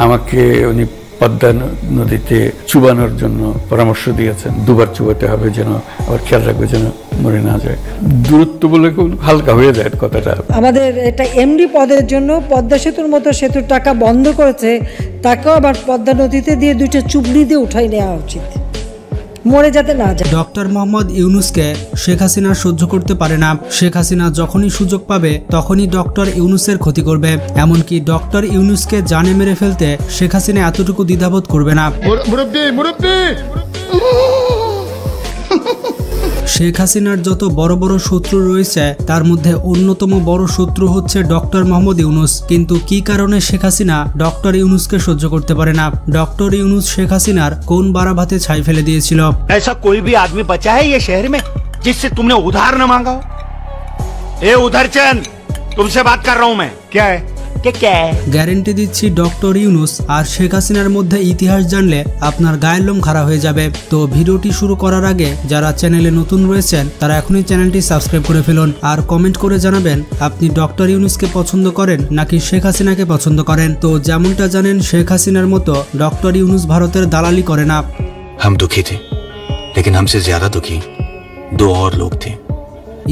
আমাকে উনি পদ্মা নদীতে চুবানোর জন্য পরামর্শ দিয়েছেন, দুবার চুবাতে হবে, যেন আবার খেয়াল রাখবে যেন মরে না যায়। দূরত্ব বলে খুব হালকা হয়ে যায় কথাটা। আমাদের একটা এমডি পদের জন্য পদ্মা সেতুর মতো সেতুর টাকা বন্ধ করেছে, তাকেও আবার পদ্মা নদীতে দিয়ে 2টা চুবড়ি দিয়ে উঠাই নেওয়া উচিত, মরে যাতে না যায়। ডক্টর মোহাম্মদ ইউনূসকে শেখ হাসিনা সহ্য করতে পারে না। শেখ হাসিনা যখনই সুযোগ পাবে তখনই ডক্টর ইউনূসের ক্ষতি করবে। এমনকি ডক্টর ইউনূসকে জানে মেরে ফেলতে শেখ হাসিনা এতটুকু দ্বিধাবোধ করবে না। শেখ হাসিনার যত বড় বড় শত্রু রয়েছে তার মধ্যে অন্যতম বড় শত্রু হচ্ছে ডক্টর মোহাম্মদ ইউনূস। কিন্তু কি কারণে শেখ হাসিনা ডক্টর ইউনূসকে সহ্য করতে পারে না? ডক্টর ইউনূস শেখ হাসিনার কোন বাড়া ভাতে ছাই ফেলে দিয়েছিল? ऐसा कोई भी आदमी बचा है ये शहर में जिससे तुमने उधार न मांगा हो? ए उधरचंद, तुमसे बात कर रहा हूं मैं। क्या है? গ্যারেন্টি দিচ্ছি ডক্টর ইউনূস আর শেখ হাসিনার মধ্যে ইতিহাস জানলে আপনার গায়ের লোম খাড়া হয়ে যাবে। তো ভিডিওটি শুরু করার আগে যারা চ্যানেলে নতুন রয়েছেন তারা এখনই চ্যানেলটি সাবস্ক্রাইব করে ফেলুন, আর কমেন্ট করে জানাবেন আপনি ডক্টর ইউনূসকে পছন্দ করেন নাকি শেখ হাসিনাকে পছন্দ করেন। তো যেমনটা জানেন শেখ হাসিনার মতো ডক্টর ইউনূস ভারতের দালালি করে না। हम दुखी थे, लेकिन हमसे ज्यादा दुखी 2 और लोग थे।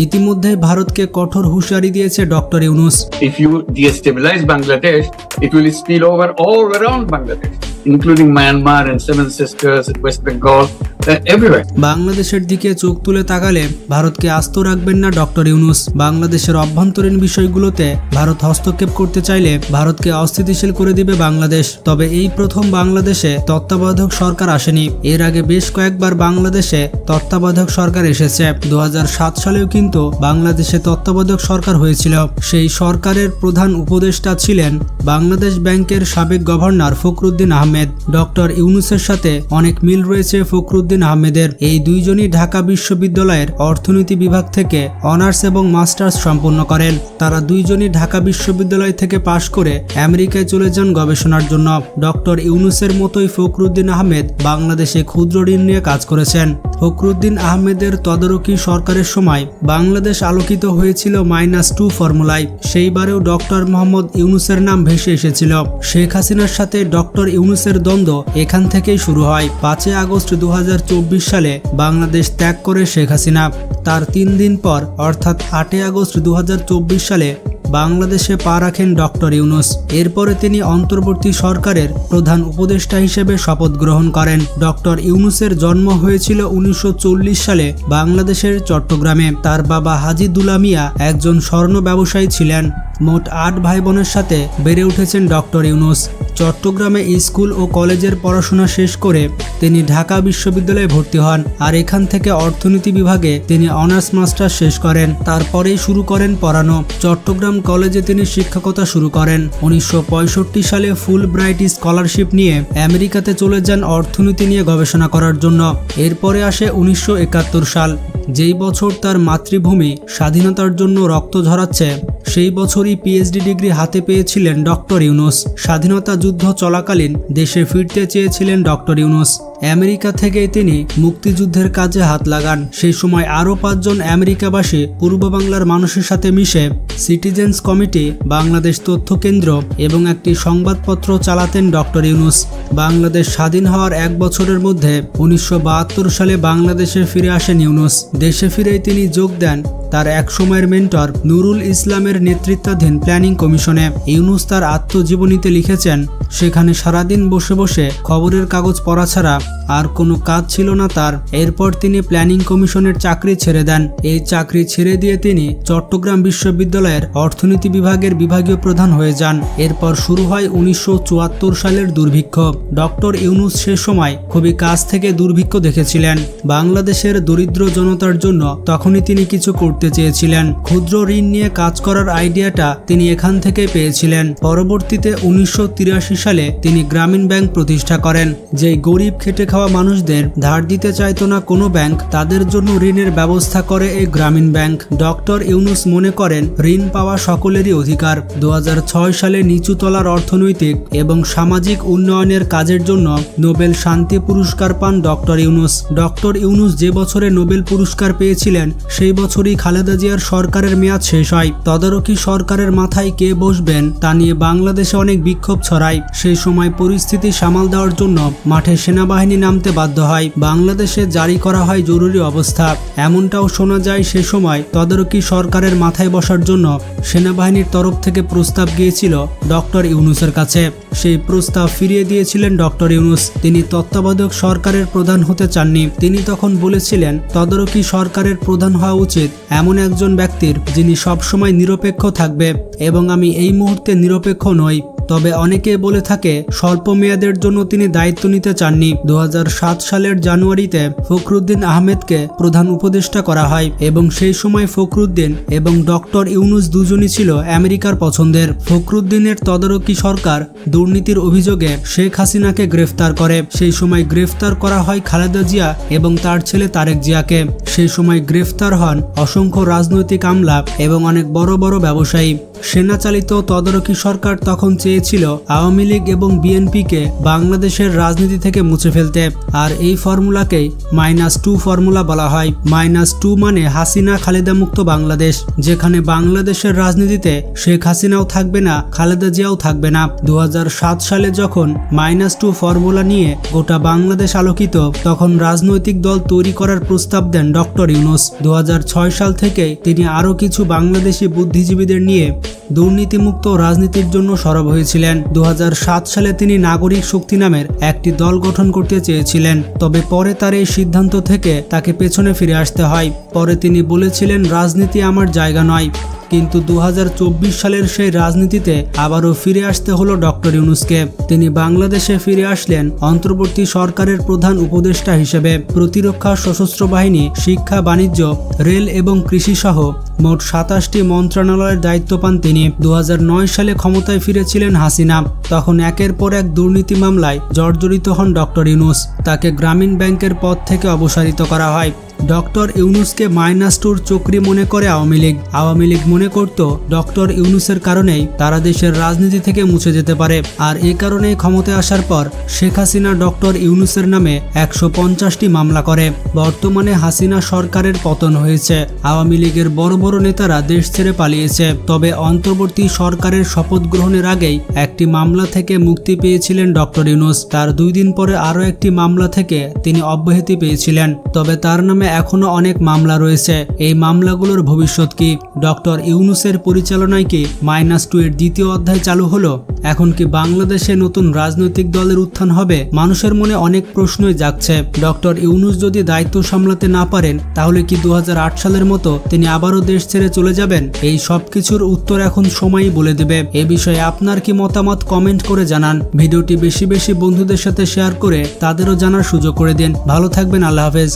ইতিমধ্যে ভারতকে কঠোর হুঁশিয়ারি দিয়েছে doctor Yunus. If you destabilize Bangladesh, it will spill over all around Bangladesh, including Myanmar and Seven Sisters and West Bengal, everywhere. বাংলাদেশের দিকে চোখ তুলে তাকালে ভারতকে আস্ত রাখবেন না ডক্টর ইউনূস। বাংলাদেশের অভ্যন্তরীণ বিষয়গুলোতে ভারত হস্তক্ষেপ করতে চাইলে ভারতকে অস্থিতিশীল করে দিবে বাংলাদেশ। তবে এই প্রথম বাংলাদেশে তত্ত্বাবধায়ক সরকার আসেনি। এর আগে বেশ কয়েকবার বাংলাদেশে তত্ত্বাবধায়ক সরকার এসেছে। 2007 সালেও কিন্তু বাংলাদেশে তত্ত্বাবধায়ক সরকার হয়েছিল। সেই সরকারের প্রধান উপদেষ্টা ছিলেন বাংলাদেশ ব্যাংকের সাবেক গভর্নর ফখরুদ্দিন আহমেদ। ডক্টর ইউনূসের সাথে অনেক মিল রয়েছে ফখরুদ্দিন আহমেদের। এই দুইজনই ঢাকা বিশ্ববিদ্যালয়ের অর্থনীতি বিভাগ থেকে অনার্স এবং মাস্টার্স সম্পন্ন করেন। তারা দুইজনই ঢাকা বিশ্ববিদ্যালয় থেকে পাশ করে আমেরিকায় চলে যান গবেষণার জন্য। ডক্টর ইউনূসের মতোই ফখরুদ্দিন আহমেদ বাংলাদেশে ক্ষুদ্র ঋণ নিয়ে কাজ করেছেন। ফখরুদ্দিন আহমেদের তদারকি সরকারের সময় বাংলাদেশ আলোকিত হয়েছিল -2 ফর্মুলায়। সেইবারেও ডক্টর মোহাম্মদ ইউনূসের নাম ভেসে এসেছিল। শেখ হাসিনার সাথে ডক্টর ইউনূসের দ্বন্দ্ব এখান থেকেই শুরু হয়। 5 আগস্ট 2024 সালে বাংলাদেশ ত্যাগ করে শেখ হাসিনা। তার 3 দিন পর অর্থাৎ 8 আগস্ট 2024 সালে বাংলাদেশে পা রাখেন ডক্টর ইউনূস। এরপরে তিনি অন্তর্বর্তী সরকারের প্রধান উপদেষ্টা হিসেবে শপথ গ্রহণ করেন। ডক্টর ইউনূসের জন্ম হয়েছিল 1940 সালে বাংলাদেশের চট্টগ্রামে। তার বাবা হাজী দুলা মিয়া একজন স্বর্ণ ব্যবসায়ী ছিলেন। মোট 8 ভাই বোনের সাথে বেড়ে উঠেছেন ডক্টর ইউনূস। চট্টগ্রামে স্কুল ও কলেজের পড়াশোনা শেষ করে তিনি ঢাকা বিশ্ববিদ্যালয়ে ভর্তি হন, আর এখান থেকে অর্থনীতি বিভাগে তিনি অনার্স মাস্টার্স শেষ করেন। তারপরেই শুরু করেন পড়ানো। চট্টগ্রাম কলেজে তিনি শিক্ষকতা শুরু করেন। 1965 সালে ফুল ব্রাইট স্কলারশিপ নিয়ে আমেরিকাতে চলে যান অর্থনীতি নিয়ে গবেষণা করার জন্য। এরপরে আসে 1971 সাল, যেই বছর তার মাতৃভূমি স্বাধীনতার জন্য রক্ত ঝরাচ্ছে। সেই বছরই পিএইচডি ডিগ্রি হাতে পেয়েছিলেন ডক্টর ইউনূস। স্বাধীনতা যুদ্ধ চলাকালীন দেশে ফিরতে চেয়েছিলেন ডক্টর ইউনূস। আমেরিকা থেকে তিনি মুক্তিযুদ্ধের কাজে হাত লাগান। সেই সময় আরও 5 জন আমেরিকাবাসী পূর্ব বাংলার মানুষের সাথে মিশে সিটিজেন্স কমিটি, বাংলাদেশ তথ্য কেন্দ্র এবং একটি সংবাদপত্র চালাতেন ডক্টর ইউনূস। বাংলাদেশ স্বাধীন হওয়ার 1 বছরের মধ্যে 1972 সালে বাংলাদেশে ফিরে আসেন ইউনূস। দেশে ফিরেই তিনি যোগ দেন তার এক সময়ের মেন্টর নুরুল ইসলামের নেতৃত্বাধীন প্ল্যানিং কমিশনে। ইউনূস তার আত্মজীবনীতে লিখেছেন, সেখানে সারাদিন বসে বসে খবরের কাগজ পড়া ছাড়া আর কোনো কাজ ছিল না তার। এরপর তিনি প্ল্যানিং কমিশনের চাকরি ছেড়ে দেন। এই চাকরি ছেড়ে দিয়ে তিনি চট্টগ্রাম বিশ্ববিদ্যালয়ের অর্থনীতি বিভাগের বিভাগীয় প্রধান হয়ে যান। এরপর শুরু হয় 1974 সালের দুর্ভিক্ষ। ডক্টর ইউনূস সে সময় খুবই কাছ থেকে দুর্ভিক্ষ দেখেছিলেন। বাংলাদেশের দরিদ্র জনতার জন্য তখনই তিনি কিছু করতে চেয়েছিলেন। ক্ষুদ্র ঋণ নিয়ে কাজ করার আইডিয়াটা তিনি এখান থেকে পেয়েছিলেন। পরবর্তীতে 1983 সালে তিনি গ্রামীণ ব্যাংক প্রতিষ্ঠা করেন, যেই গরিব খেটে খেটে খাওয়া মানুষদের ধার দিতে চাইতো না কোনো ব্যাংক, তাদের জন্য ঋণের ব্যবস্থা করে এই গ্রামীণ ব্যাংক। ডক্টর ইউনূস মনে করেন ঋণ পাওয়া সকলেরই অধিকার। 2006 সালে নিচু তলার অর্থনৈতিক এবং সামাজিক উন্নয়নের কাজের জন্য নোবেল শান্তি পুরস্কার পান ডক্টর ইউনূস। ডক্টর ইউনূস যে বছরে নোবেল পুরস্কার পেয়েছিলেন সেই বছরই খালেদা জিয়ার সরকারের মেয়াদ শেষ হয়। তদারকি সরকারের মাথায় কে বসবেন তা নিয়ে বাংলাদেশে অনেক বিক্ষোভ ছড়ায়। সেই সময় পরিস্থিতি সামাল দেওয়ার জন্য মাঠে সেনাবাহিনী নামতে বাধ্য হয়। বাংলাদেশে জারি করা হয় জরুরি অবস্থা। এমনটাও শোনা যায় সে সময় তদারকি সরকারের মাথায় বসার জন্য সেনাবাহিনীর তরফ থেকে প্রস্তাব গিয়েছিল ডক্টর ইউনূসের কাছে। সেই প্রস্তাব ফিরিয়ে দিয়েছিলেন ডক্টর ইউনূস। তিনি তত্ত্বাবধায়ক সরকারের প্রধান হতে চাননি। তিনি তখন বলেছিলেন তদারকি সরকারের প্রধান হওয়া উচিত এমন একজন ব্যক্তির যিনি সবসময় নিরপেক্ষ থাকবে, এবং আমি এই মুহূর্তে নিরপেক্ষ নই। তবে অনেকে বলে থাকে স্বল্প মেয়াদের জন্য তিনি দায়িত্ব নিতে চাননি। 2007 সালের জানুয়ারিতে ফখরুদ্দিন আহমেদকে প্রধান উপদেষ্টা করা হয় এবং সেই সময় ফখরুদ্দিন এবং ডক্টর ইউনূস দুজনই ছিল আমেরিকার পছন্দের। ফখরুদ্দিনের তদারকি সরকার দুর্নীতির অভিযোগে শেখ হাসিনাকে গ্রেফতার করে। সেই সময় গ্রেফতার করা হয় খালেদা জিয়া এবং তার ছেলে তারেক জিয়াকে। সেই সময় গ্রেফতার হন অসংখ্য রাজনৈতিক আমলা এবং অনেক বড় বড় ব্যবসায়ী। সেনাচালিত তদারকি সরকার তখন চেয়েছিল আওয়ামী লীগ এবং বিএনপিকে বাংলাদেশের রাজনীতি থেকে মুছে ফেলতে, আর এই ফর্মুলাকেই -2 ফর্মুলা বলা হয়। -2 মানে হাসিনা খালেদা মুক্ত বাংলাদেশ, যেখানে বাংলাদেশের রাজনীতিতে শেখ হাসিনাও থাকবে না, খালেদা জিয়াও থাকবে না। 2007 সালে যখন -2 ফর্মুলা নিয়ে গোটা বাংলাদেশ আলোকিত, তখন রাজনৈতিক দল তৈরি করার প্রস্তাব দেন ডক্টর ইউনূস। 2006 সাল থেকে তিনি আরও কিছু বাংলাদেশি বুদ্ধিজীবীদের নিয়ে দুর্নীতিমুক্ত রাজনীতির জন্য সরব হয়েছিলেন। 2007 সালে তিনি নাগরিক শক্তি নামের একটি দল গঠন করতে চেয়েছিলেন, তবে পরে তার এই সিদ্ধান্ত থেকে তাকে পেছনে ফিরে আসতে হয়। পরে তিনি বলেছিলেন রাজনীতি আমার জায়গা নয়, কিন্তু 2024 সালের সেই রাজনীতিতে আবারও ফিরে আসতে হলো ডক্টর ইউনূসকে। তিনি বাংলাদেশে ফিরে আসলেন অন্তর্বর্তী সরকারের প্রধান উপদেষ্টা হিসেবে। প্রতিরক্ষা, সশস্ত্র বাহিনী, শিক্ষা, বাণিজ্য, রেল এবং কৃষি সহ মোট 27টি মন্ত্রণালয়ের দায়িত্ব পান তিনি। 2009 সালে ক্ষমতায় ফিরেছিলেন হাসিনা। তখন একের পর এক দুর্নীতি মামলায় জর্জরিত হন ডক্টর ইউনূস। তাকে গ্রামীণ ব্যাংকের পদ থেকে অপসারিত করা হয়। ডক্টর ইউনূসকে -2 চক্রী মনে করে আওয়ামী লীগ। আওয়ামী লীগ মনে করত ডক্টর ইউনূসের কারণেই তারা দেশের রাজনীতি থেকে মুছে যেতে পারে, আর এই কারণেই ক্ষমতায় আসার পর শেখ হাসিনা ডক্টর ইউনূসের নামে 150টি মামলা করে। বর্তমানে হাসিনা সরকারের পতন হয়েছে, আওয়ামী লীগের বড় বড় নেতারা দেশ ছেড়ে পালিয়েছে। তবে অন্তর্বর্তী সরকারের শপথ গ্রহণের আগেই একটি মামলা থেকে মুক্তি পেয়েছিলেন ডক্টর ইউনূস। তার 2 দিন পরে আরও একটি মামলা থেকে তিনি অব্যাহতি পেয়েছিলেন। তবে তার নামে এখনো অনেক মামলা রয়েছে। এই মামলাগুলোর ভবিষ্যৎ কি? ডক্টর ইউনূসের পরিচালনায় কি -2 এর দ্বিতীয় অধ্যায় চালু হলো? এখন কি বাংলাদেশে নতুন রাজনৈতিক দলের উত্থান হবে? মানুষের মনে অনেক প্রশ্নই জাগছে। ডক্টর ইউনূস যদি দায়িত্ব সামলাতে না পারেন, তাহলে কি 2008 সালের মতো তিনি আবারও দেশ ছেড়ে চলে যাবেন? এই সব কিছুর উত্তর এখন সময়ই বলে দেবে। এ বিষয়ে আপনার কি মতামত কমেন্ট করে জানান। ভিডিওটি বেশি বেশি বন্ধুদের সাথে শেয়ার করে তাদেরও জানার সুযোগ করে দিন। ভালো থাকবেন, আল্লাহ হাফেজ।